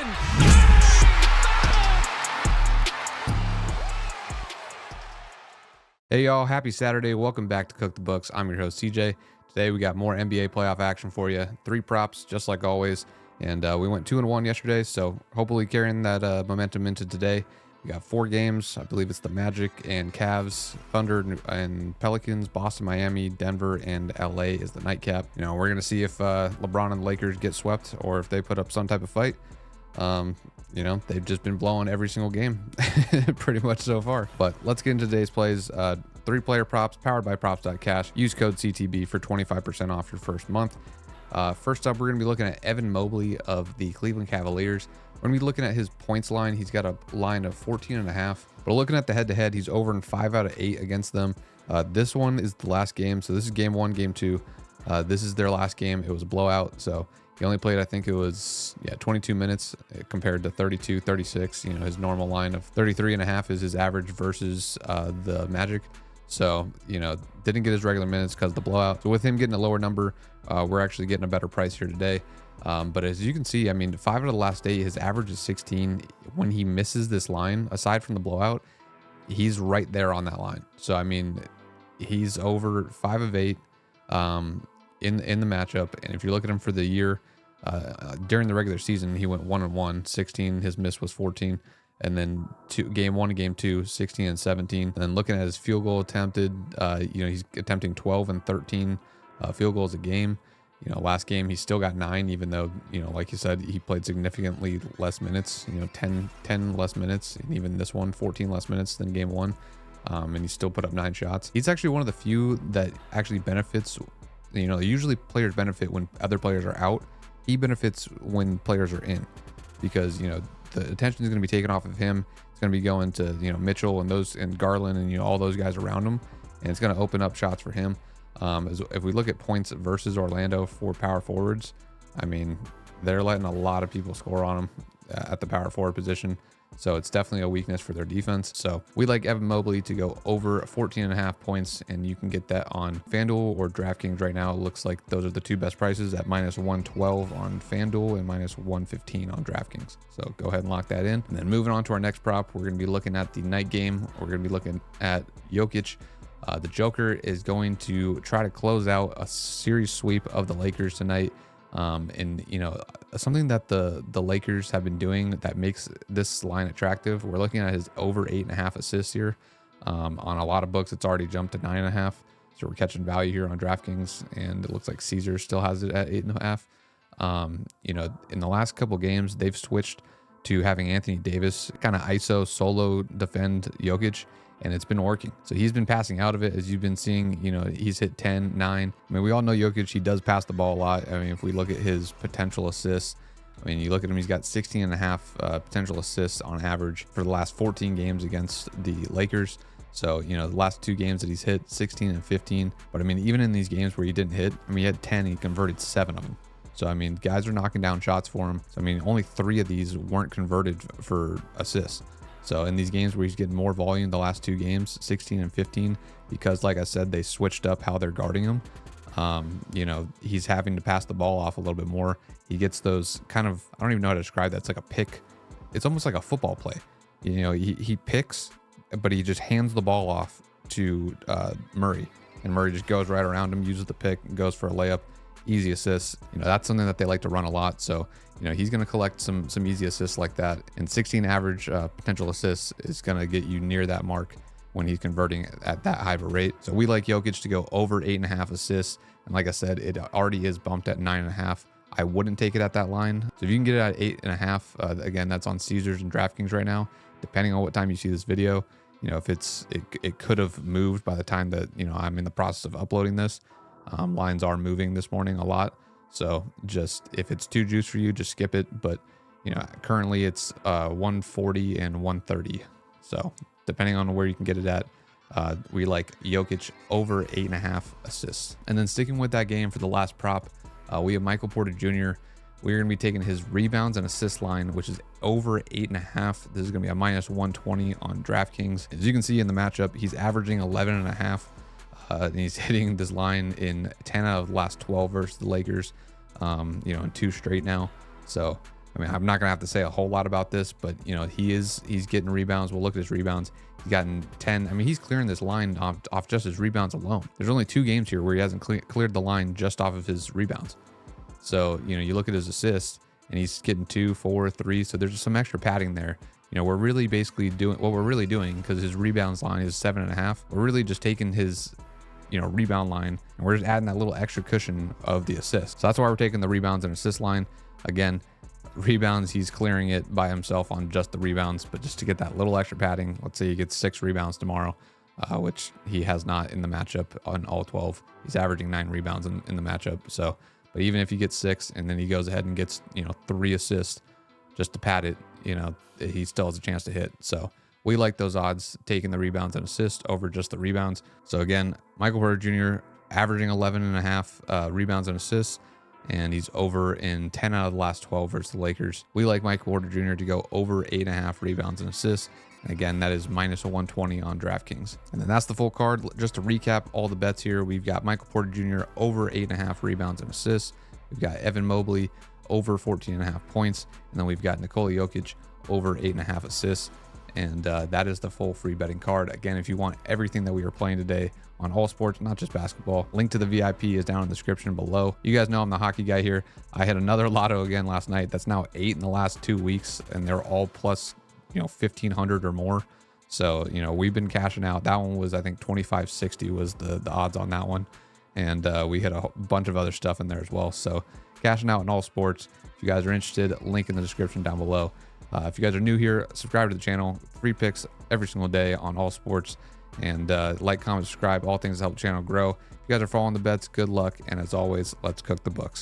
Hey y'all, happy Saturday. Welcome back to Cook the Books. I'm your host CJ. Today we got more NBA playoff action for you. 3 props just like always. And we went 2-1 yesterday, so hopefully carrying that momentum into today. We got 4 games. I believe it's the Magic and Cavs, Thunder and Pelicans, Boston, Miami, Denver, and LA is the nightcap. You know, we're going to see if LeBron and the Lakers get swept or if they put up some type of fight. You know, they've just been blowing every single game pretty much so far. But let's get into today's plays. 3-player props powered by props.cash. Use code CTB for 25% off your first month. First up, we're going to be looking at Evan Mobley of the Cleveland Cavaliers. We're going to be looking at his points line. He's got a line of 14.5. But looking at the head-to-head, he's over in 5 out of 8 against them. This one is the last game. So this is game 1, game 2. This is their last game. It was a blowout. So he only played, I think it was, 22 minutes compared to 32, 36. You know, his normal line of 33.5 is his average versus the Magic. So, you know, didn't get his regular minutes because of the blowout. So with him getting a lower number, we're actually getting a better price here today. But as you can see, I mean, 5 out of the last 8, his average is 16. When he misses this line, aside from the blowout, he's right there on that line. So, I mean, he's over 5 of 8 in the matchup. And if you look at him for the year, during the regular season, he went 1-1, 16. His miss was 14. And then game 1 and game 2, 16 and 17. And then looking at his field goal attempted, you know, he's attempting 12 and 13 field goals a game. You know, last game he still got 9, even though, you know, like you said, he played significantly less minutes, you know, 10 less minutes. And even this one, 14 less minutes than game 1. And he still put up 9 shots. He's actually one of the few that actually benefits. You know, usually players benefit when other players are out. He benefits when players are in, because, you know, the attention is going to be taken off of him. It's going to be going to, you know, Mitchell and those and Garland and, you know, all those guys around him, and it's going to open up shots for him. If we look at points versus Orlando for power forwards, I mean, they're letting a lot of people score on them at the power forward position. So it's definitely a weakness for their defense. So we like Evan Mobley to go over 14.5 points, and you can get that on FanDuel or DraftKings right now. It looks like those are the 2 best prices at -112 on FanDuel and -115 on DraftKings. So go ahead and lock that in. And then moving on to our next prop, we're going to be looking at the night game. We're going to be looking at Jokic. The Joker is going to try to close out a series sweep of the Lakers tonight. And, you know, something that the Lakers have been doing that makes this line attractive. We're looking at his over 8.5 assists here. On a lot of books, it's already jumped to 9.5. So we're catching value here on DraftKings, and it looks like Caesar still has it at 8.5. You know, in the last couple games, they've switched to having Anthony Davis kind of ISO solo defend Jokic, and it's been working. So he's been passing out of it, as you've been seeing. You know, he's hit 10, 9. I mean, we all know Jokic, he does pass the ball a lot. I mean, if we look at his potential assists, I mean, you look at him, he's got 16.5 potential assists on average for the last 14 games against the Lakers. So, you know, the last 2 games that he's hit, 16 and 15. But I mean, even in these games where he didn't hit, I mean, he had 10, he converted 7 of them. So, I mean, guys are knocking down shots for him. So, I mean, only 3 of these weren't converted for assists. So in these games where he's getting more volume, the last 2 games, 16 and 15, because like I said, they switched up how they're guarding him. You know, he's having to pass the ball off a little bit more. He gets those kind of, I don't even know how to describe that. It's like a pick. It's almost like a football play. You know, he picks, but he just hands the ball off to Murray, and Murray just goes right around him, uses the pick, and goes for a layup. Easy assists. You know, that's something that they like to run a lot. So, you know, he's going to collect some easy assists like that. And 16 average potential assists is going to get you near that mark when he's converting at that high of a rate. So we like Jokic to go over 8.5 assists. And like I said, it already is bumped at 9.5. I wouldn't take it at that line. So if you can get it at 8.5, again, that's on Caesars and DraftKings right now. Depending on what time you see this video, you know, if it could have moved by the time that, you know, I'm in the process of uploading this. Lines are moving this morning a lot. So just, if it's too juice for you, just skip it. But, you know, currently it's 140 and 130. So depending on where you can get it at, we like Jokic over 8.5 assists. And then sticking with that game for the last prop, we have Michael Porter Jr. We're going to be taking his rebounds and assist line, which is over 8.5. This is going to be a -120 on DraftKings. As you can see in the matchup, he's averaging 11.5. And he's hitting this line in 10 out of the last 12 versus the Lakers, you know, in 2 straight now. So, I mean, I'm not gonna have to say a whole lot about this, but you know, he's getting rebounds. We'll look at his rebounds. He's gotten 10. I mean, he's clearing this line off just his rebounds alone. There's only 2 games here where he hasn't cleared the line just off of his rebounds. So, you know, you look at his assists and he's getting 2, 4, 3. So there's just some extra padding there. You know, we're really basically doing what we're really doing, because his rebounds line is 7.5. We're really just taking his, you know, rebound line and we're just adding that little extra cushion of the assist. So that's why we're taking the rebounds and assist line. Again, rebounds, he's clearing it by himself on just the rebounds, but just to get that little extra padding, let's say he gets 6 rebounds tomorrow, which he has not in the matchup on all 12. He's averaging 9 rebounds in the matchup. So, but even if he gets 6 and then he goes ahead and gets, you know, 3 assists just to pad it, you know, he still has a chance to hit. So we like those odds, taking the rebounds and assists over just the rebounds. So again, Michael Porter Jr. averaging 11.5 rebounds and assists, and he's over in 10 out of the last 12 versus the Lakers. We like Michael Porter Jr. to go over 8.5 rebounds and assists. And again, that is -120 on DraftKings. And then that's the full card. Just to recap all the bets here, we've got Michael Porter Jr. over 8.5 rebounds and assists. We've got Evan Mobley over 14.5 points. And then we've got Nikola Jokic over 8.5 assists. And that is the full free betting card. Again, if you want everything that we are playing today on all sports, not just basketball, link to the VIP is down in the description below. You guys know I'm the hockey guy here. I had another lotto again last night. That's now 8 in the last 2 weeks, and they're all plus, you know, 1,500 or more. So, you know, we've been cashing out. That one was, I think, 25.60 was the odds on that one. And we had a bunch of other stuff in there as well. So cashing out in all sports. If you guys are interested, link in the description down below. If you guys are new here, subscribe to the channel. Free picks every single day on all sports. And like, comment, subscribe, all things to help the channel grow. If you guys are following the bets, good luck. And as always, let's cook the books.